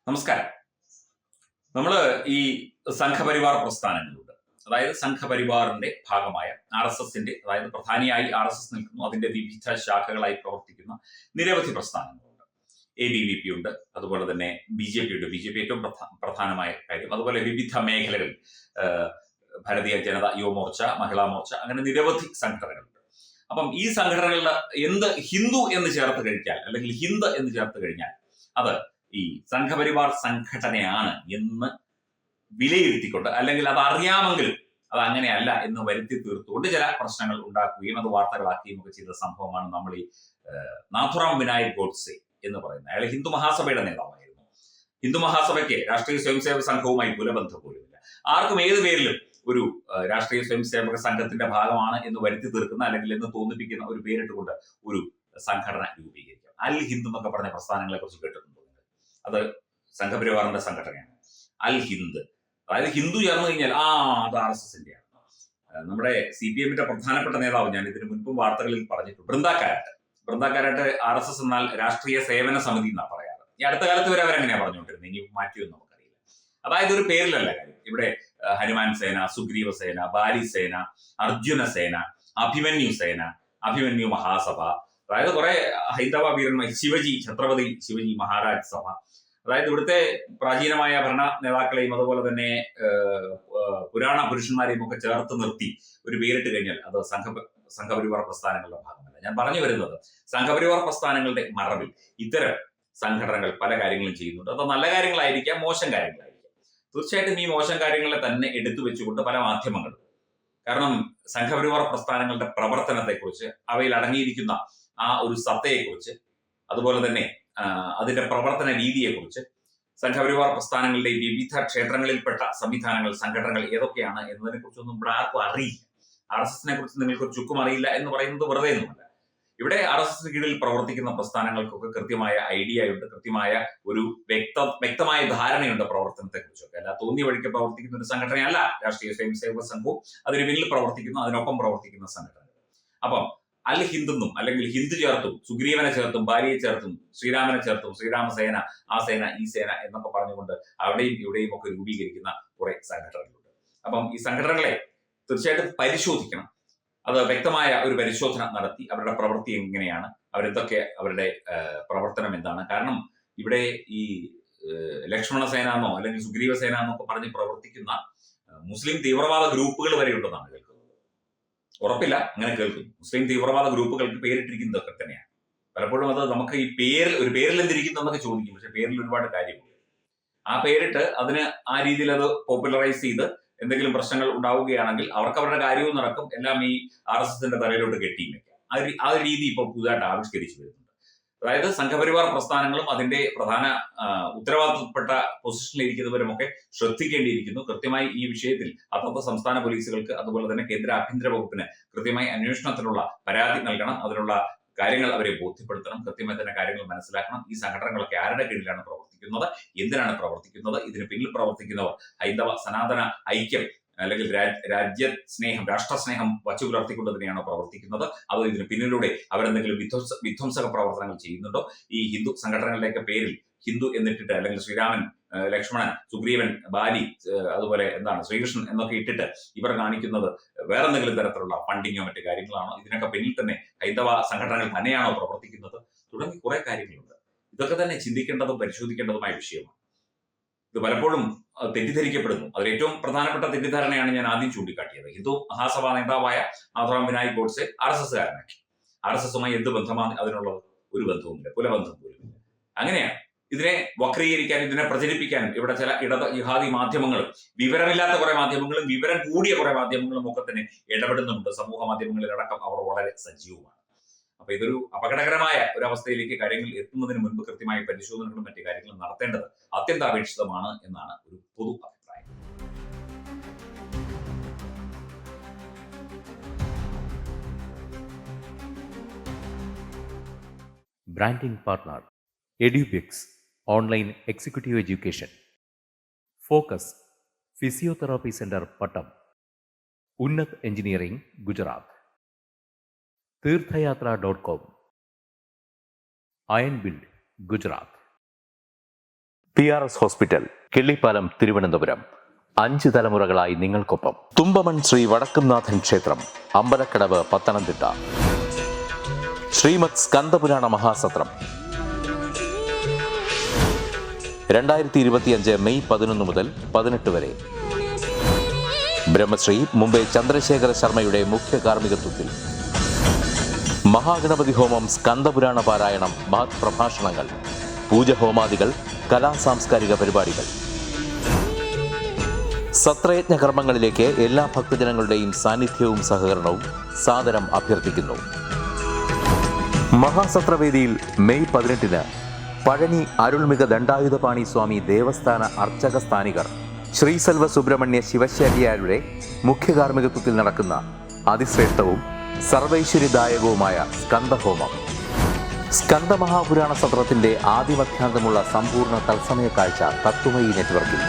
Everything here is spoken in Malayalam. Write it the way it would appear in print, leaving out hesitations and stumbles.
നമസ്കാരം. നമ്മൾ ഈ സംഘപരിവാർ പ്രസ്ഥാനങ്ങളുണ്ട്. അതായത് സംഘപരിവാറിന്റെ ഭാഗമായ RSSന്റെ, അതായത് പ്രധാനിയായി RSS നിൽക്കുന്നു, അതിന്റെ വിവിധ ശാഖകളായി പ്രവർത്തിക്കുന്ന നിരവധി പ്രസ്ഥാനങ്ങളുണ്ട്. ABVP ഉണ്ട്, അതുപോലെ തന്നെ BJP ഉണ്ട്. BJP ഏറ്റവും പ്രധാനമായ കാര്യം. അതുപോലെ വിവിധ മേഖലകളിൽ ഭാരതീയ ജനത യുവമോർച്ച, മഹിളാ മോർച്ച, അങ്ങനെ നിരവധി സംഘടനകളുണ്ട്. അപ്പം ഈ സംഘടനകളിൽ എന്ത് ഹിന്ദു എന്ന് ചേർത്ത് കഴിഞ്ഞാൽ, അല്ലെങ്കിൽ ഹിന്ദ് എന്ന് ചേർത്ത് കഴിഞ്ഞാൽ അത് ഈ സംഘപരിവാർ സംഘടനയാണ് എന്ന് വിലയിരുത്തിക്കൊണ്ട്, അല്ലെങ്കിൽ അത് അറിയാമെങ്കിലും അത് അങ്ങനെയല്ല എന്ന് വരുത്തി തീർത്തുകൊണ്ട് ചില പ്രശ്നങ്ങൾ ഉണ്ടാക്കുകയും അത് വാർത്തകളാക്കുകയും ഒക്കെ ചെയ്ത സംഭവമാണ് നമ്മൾ ഈ നാഥുറാം വിനായക് ഗോഡ്സെ എന്ന് പറയുന്നത്. അയാൾ ഹിന്ദു മഹാസഭയുടെ നേതാവായിരുന്നു. ഹിന്ദു മഹാസഭയ്ക്ക് രാഷ്ട്രീയ സ്വയംസേവക സംഘവുമായി കുലബന്ധം പോലുമില്ല. ആർക്കും ഏത് പേരിലും ഒരു രാഷ്ട്രീയ സ്വയംസേവക സംഘത്തിന്റെ ഭാഗമാണ് എന്ന് വരുത്തി തീർക്കുന്ന, അല്ലെങ്കിൽ എന്ന് തോന്നിപ്പിക്കുന്ന ഒരു പേരിട്ടുകൊണ്ട് ഒരു സംഘടന രൂപീകരിക്കാം. അൽ ഹിന്ദ് എന്നൊക്കെ പറഞ്ഞ പ്രസ്ഥാനങ്ങളെ കുറിച്ച് കേട്ടിട്ടുണ്ട്. അത് സംഘപരിവാറിന്റെ സംഘടനയാണ് അൽ ഹിന്ദ്. അതായത് ഹിന്ദു ചേർന്ന് കഴിഞ്ഞാൽ അത് RSSന്റെയാണ്. നമ്മുടെ CPMന്റെ പ്രധാനപ്പെട്ട നേതാവ്, ഞാൻ ഇതിനു മുൻപും വാർത്തകളിൽ പറഞ്ഞിട്ടുണ്ട്, ബൃന്ദാക്കാരായിട്ട് RSS എന്നാൽ രാഷ്ട്രീയ സേവന സമിതി എന്നാണ് പറയാറ്. ഈ അടുത്ത കാലത്ത് വരെ അവരെങ്ങനെയാ പറഞ്ഞുകൊണ്ടിരുന്നത്, ഇനി മാറ്റിയൊന്നും നമുക്കറിയില്ല. അതായത് ഒരു പേരിലല്ല കാര്യം. ഇവിടെ ഹനുമാൻ സേന, സുഗ്രീവ സേന, ബാലി സേന, അർജുന സേന, അഭിമന്യു സേന, അഭിമന്യു മഹാസഭ, അതായത് കുറെ ഹൈന്ദവ വീരന്മാർ, ഛത്രപതി ശിവജി മഹാരാജ് സഭ, അതായത് ഇവിടുത്തെ പ്രാചീനമായ ഭരണ നേതാക്കളെയും അതുപോലെ തന്നെ പുരാണ പുരുഷന്മാരെയും ഒക്കെ ചേർത്ത് നിർത്തി ഒരു പേരിട്ട് കഴിഞ്ഞാൽ അത് സംഘപരിവാർ പ്രസ്ഥാനങ്ങളുടെ ഭാഗമല്ല. ഞാൻ പറഞ്ഞു വരുന്നത്, സംഘപരിവാർ പ്രസ്ഥാനങ്ങളുടെ മറവിൽ ഇത്തരം സംഘടനകൾ പല കാര്യങ്ങളും ചെയ്യുന്നുണ്ട്. അത് നല്ല കാര്യങ്ങളായിരിക്കാം, മോശം കാര്യങ്ങളായിരിക്കാം. തീർച്ചയായിട്ടും ഈ മോശം കാര്യങ്ങളെ തന്നെ എടുത്തു വെച്ചുകൊണ്ട് പല മാധ്യമങ്ങളും, കാരണം സംഘപരിവാർ പ്രസ്ഥാനങ്ങളുടെ പ്രവർത്തനത്തെക്കുറിച്ച്, അവയിൽ അടങ്ങിയിരിക്കുന്ന ആ ഒരു സത്തയെക്കുറിച്ച്, അതുപോലെ തന്നെ അതിന്റെ പ്രവർത്തന രീതിയെക്കുറിച്ച്, സംഘപരിവാർ പ്രസ്ഥാനങ്ങളുടെ വിവിധ ക്ഷേത്രങ്ങളിൽപ്പെട്ട സംവിധാനങ്ങൾ, സംഘടനകൾ ഏതൊക്കെയാണ് എന്നതിനെ കുറിച്ചൊന്നും ഇവിടെ ആർക്കും അറിയില്ല. RSSനെ കുറിച്ച് നിങ്ങൾക്ക് ചുക്കും അറിയില്ല എന്ന് പറയുന്നത് വെറുതെ ഒന്നുമല്ല. ഇവിടെ RSSന് കീഴിൽ പ്രവർത്തിക്കുന്ന പ്രസ്ഥാനങ്ങൾക്കൊക്കെ കൃത്യമായ ഐഡിയ ഉണ്ട്, കൃത്യമായ ഒരു വ്യക്തമായ ധാരണയുണ്ട് പ്രവർത്തനത്തെ കുറിച്ചൊക്കെ. അല്ല തോന്നിയ വഴിക്ക് പ്രവർത്തിക്കുന്ന ഒരു സംഘടനയല്ല രാഷ്ട്രീയ സ്വയംസേവക സംഘവും അതിന് പിന്നിൽ പ്രവർത്തിക്കുന്നു, അതിനൊപ്പം പ്രവർത്തിക്കുന്ന സംഘടനകൾ. അപ്പം അൽ ഹിന്ദെന്നും, അല്ലെങ്കിൽ ഹിന്ദ് ചേർത്തും, സുഗ്രീവനെ ചേർത്തും, ഭാര്യയെ ചേർത്തും, ശ്രീരാമനെ ചേർത്തും, ശ്രീരാമസേന, ആ സേന, ഈ സേന എന്നൊക്കെ പറഞ്ഞുകൊണ്ട് അവിടെയും ഇവിടെയും ഒക്കെ രൂപീകരിക്കുന്ന കുറെ സംഘടനകളുണ്ട്. അപ്പം ഈ സംഘടനകളെ തീർച്ചയായിട്ടും പരിശോധിക്കണം. അത് വ്യക്തമായ ഒരു പരിശോധന നടത്തി അവരുടെ പ്രവൃത്തി എങ്ങനെയാണ്, അവരുടെ പ്രവർത്തനം എന്താണ്. കാരണം ഇവിടെ ഈ ലക്ഷ്മണ സേന എന്നോ അല്ലെങ്കിൽ സുഗ്രീവ സേന എന്നൊക്കെ പറഞ്ഞ് പ്രവർത്തിക്കുന്ന മുസ്ലിം തീവ്രവാദ ഗ്രൂപ്പുകൾ വരെ ഉണ്ടെന്നാണ് കേൾക്കുന്നത്. ഉറപ്പില്ല, അങ്ങനെ കേൾക്കുന്നു. മുസ്ലിം തീവ്രവാദ ഗ്രൂപ്പുകൾക്ക് പേരിട്ടിരിക്കുന്നതൊക്കെ തന്നെയാണ്. പലപ്പോഴും അത് നമുക്ക് ഈ ഒരു പേരിൽ എന്തിരിക്കുന്നു എന്നൊക്കെ ചോദിക്കും. പക്ഷെ പേരിൽ ഒരുപാട് കാര്യമുണ്ട്. ആ പേരിട്ട് അതിന് ആ രീതിയിൽ അത് പോപ്പുലറൈസ് ചെയ്ത് എന്തെങ്കിലും പ്രശ്നങ്ങൾ ഉണ്ടാവുകയാണെങ്കിൽ അവർക്ക് അവരുടെ കാര്യവും നടക്കും, എല്ലാം ഈ RSSന്റെ തലയിലോട്ട് കെട്ടിയും വെക്കാം. ആ ഒരു രീതി ഇപ്പോൾ പുതുതായിട്ട് ആവിഷ്കരിച്ചു വരുന്നുണ്ട്. അതായത് സംഘപരിവാർ പ്രസ്ഥാനങ്ങളും അതിന്റെ പ്രധാന ഉത്തരവാദിത്തപ്പെട്ട പൊസിഷനിലിരിക്കുന്നവരുമൊക്കെ ശ്രദ്ധിക്കേണ്ടിയിരിക്കുന്നു. കൃത്യമായി ഈ വിഷയത്തിൽ അതത് സംസ്ഥാന പോലീസുകൾക്ക്, അതുപോലെ തന്നെ കേന്ദ്ര ആഭ്യന്തര വകുപ്പിന് കൃത്യമായി അന്വേഷണത്തിനുള്ള പരാതി നൽകണം. അതിനുള്ള കാര്യങ്ങൾ അവരെ ബോധ്യപ്പെടുത്തണം. കൃത്യമായി തന്നെ കാര്യങ്ങൾ മനസ്സിലാക്കണം. ഈ സംഘടനകളൊക്കെ ആരുടെ കീഴിലാണ് പ്രവർത്തിക്കുന്നത്, എന്തിനാണ് പ്രവർത്തിക്കുന്നത്, ഇതിന് പിന്നിൽ പ്രവർത്തിക്കുന്നവർ ഹൈന്ദവ സനാതന ഐക്യം അല്ലെങ്കിൽ രാജ്യസ്നേഹം, രാഷ്ട്രസ്നേഹം വച്ചു പുലർത്തിക്കൊണ്ട് തന്നെയാണോ പ്രവർത്തിക്കുന്നത്, അതോ ഇതിന് പിന്നിലൂടെ അവരെന്തെങ്കിലും വിധ്വംസക പ്രവർത്തനങ്ങൾ ചെയ്യുന്നുണ്ടോ? ഈ ഹിന്ദു സംഘടനകളുടെയൊക്കെ പേരിൽ ഹിന്ദു എന്നിട്ടിട്ട്, അല്ലെങ്കിൽ ശ്രീരാമൻ, ലക്ഷ്മണൻ, സുഗ്രീവൻ, ബാലി, അതുപോലെ ശ്രീകൃഷ്ണൻ എന്നൊക്കെ ഇട്ടിട്ട് ഇവർ കാണിക്കുന്നത് വേറെ എന്തെങ്കിലും തരത്തിലുള്ള ഫണ്ടിങ്ങോ മറ്റു കാര്യങ്ങളാണോ? ഇതിനൊക്കെ പിന്നിൽ തന്നെ ഹൈന്ദവ സംഘടനകൾ തന്നെയാണോ പ്രവർത്തിക്കുന്നത്? തുടങ്ങി കുറെ കാര്യങ്ങളുണ്ട്. ഇതൊക്കെ തന്നെ ചിന്തിക്കേണ്ടതും പരിശോധിക്കേണ്ടതുമായ വിഷയമാണ്. ഇത് പലപ്പോഴും തെറ്റിദ്ധരിക്കപ്പെടുന്നു. അതിൽ ഏറ്റവും പ്രധാനപ്പെട്ട തെറ്റിദ്ധാരണയാണ് ഞാൻ ആദ്യം ചൂണ്ടിക്കാട്ടിയത്. ഹിന്ദു മഹാസഭാ നേതാവായ നാഥുറാം വിനായക് ഗോഡ്സെ RSSകാരനാക്കി. RSSുമായി എന്ത് ബന്ധമാണ് അതിനുള്ളത്? ഒരു ബന്ധവുമില്ല, കുലബന്ധം പോലുമില്ല. അങ്ങനെയാണ് ഇതിനെ വക്രീകരിക്കാൻ, ഇതിനെ പ്രചരിപ്പിക്കാനും ഇവിടെ ചില ജിഹാദി മാധ്യമങ്ങളും, വിവരമില്ലാത്ത കുറെ മാധ്യമങ്ങളും, വിവരം കൂടിയ കുറെ മാധ്യമങ്ങളും ഒക്കെ തന്നെ ഇടപെടുന്നുണ്ട്. സമൂഹ മാധ്യമങ്ങളിലടക്കം അവർ വളരെ സജീവമാണ്. അപ്പൊ ഇതൊരു അപകടകരമായ ഒരു അവസ്ഥയിലേക്ക് കാര്യങ്ങൾ എത്തുന്നതിന് മുൻപ് കൃത്യമായ പരിശോധനകളും മറ്റു കാര്യങ്ങളും നടത്തേണ്ടത് അത്യന്താപേക്ഷിതമാണ് എന്നാണ് ഒരു പൊതു അഭിപ്രായം. Branding partner Edubix online executive education, focus physiotherapy centre Pattom, Unnat engineering Gujarat, തീർത്ഥയാത്ര.com, iron build Gujarat. PRS hospital, Killipalam, Thiruvananthapuram. 5 തലമുറകളായി നിങ്ങൾക്കൊപ്പം. തുമ്പമൺ ശ്രീ വടക്കുംനാഥൻ ക്ഷേത്രം, അമ്പലക്കടവ്, പത്തനംതിട്ട. ശ്രീമദ് സ്കന്ദപുരാണ മഹാസത്രം 2025 മെയ് 11 മുതൽ 18 വരെ. ബ്രഹ്മശ്രീ മുംബൈ ചന്ദ്രശേഖര ശർമ്മയുടെ മുഖ്യ കാർമ്മികത്വത്തിൽ മഹാഗണപതി ഹോമം, സ്കന്ദപുരാണ പാരായണം, മഹത് പ്രഭാഷണങ്ങൾ, പൂജഹോമാദികൾ, കലാസാംസ്കാരിക പരിപാടികൾ. സത്രയജ്ഞ കർമ്മങ്ങളിലേക്ക് എല്ലാ ഭക്തജനങ്ങളുടെയും സാന്നിധ്യവും സഹകരണവും സാദരം അഭ്യർത്ഥിക്കുന്നു. മഹാസത്രവേദിയിൽ മെയ് 18 പഴനി അരുൾമിക ദണ്ഡായുധപാണി സ്വാമി ദേവസ്ഥാന അർച്ചക സ്ഥാനികർ ശ്രീസെൽവ സുബ്രഹ്മണ്യ ശിവശാരിയാരുടെ മുഖ്യ കാർമ്മികത്വത്തിൽ നടക്കുന്ന അതിശ്രേഷ്ഠവും സർവൈശ്വര്യദായകവുമായ സ്കന്ദഹോമം. സ്കന്ദമഹാപുരാണ സത്രത്തിന്റെ ആദിമധ്യാന്തമുള്ള സമ്പൂർണ്ണ തത്സമയ കാഴ്ച തത്വമയി നെറ്റ്വർക്കിൽ.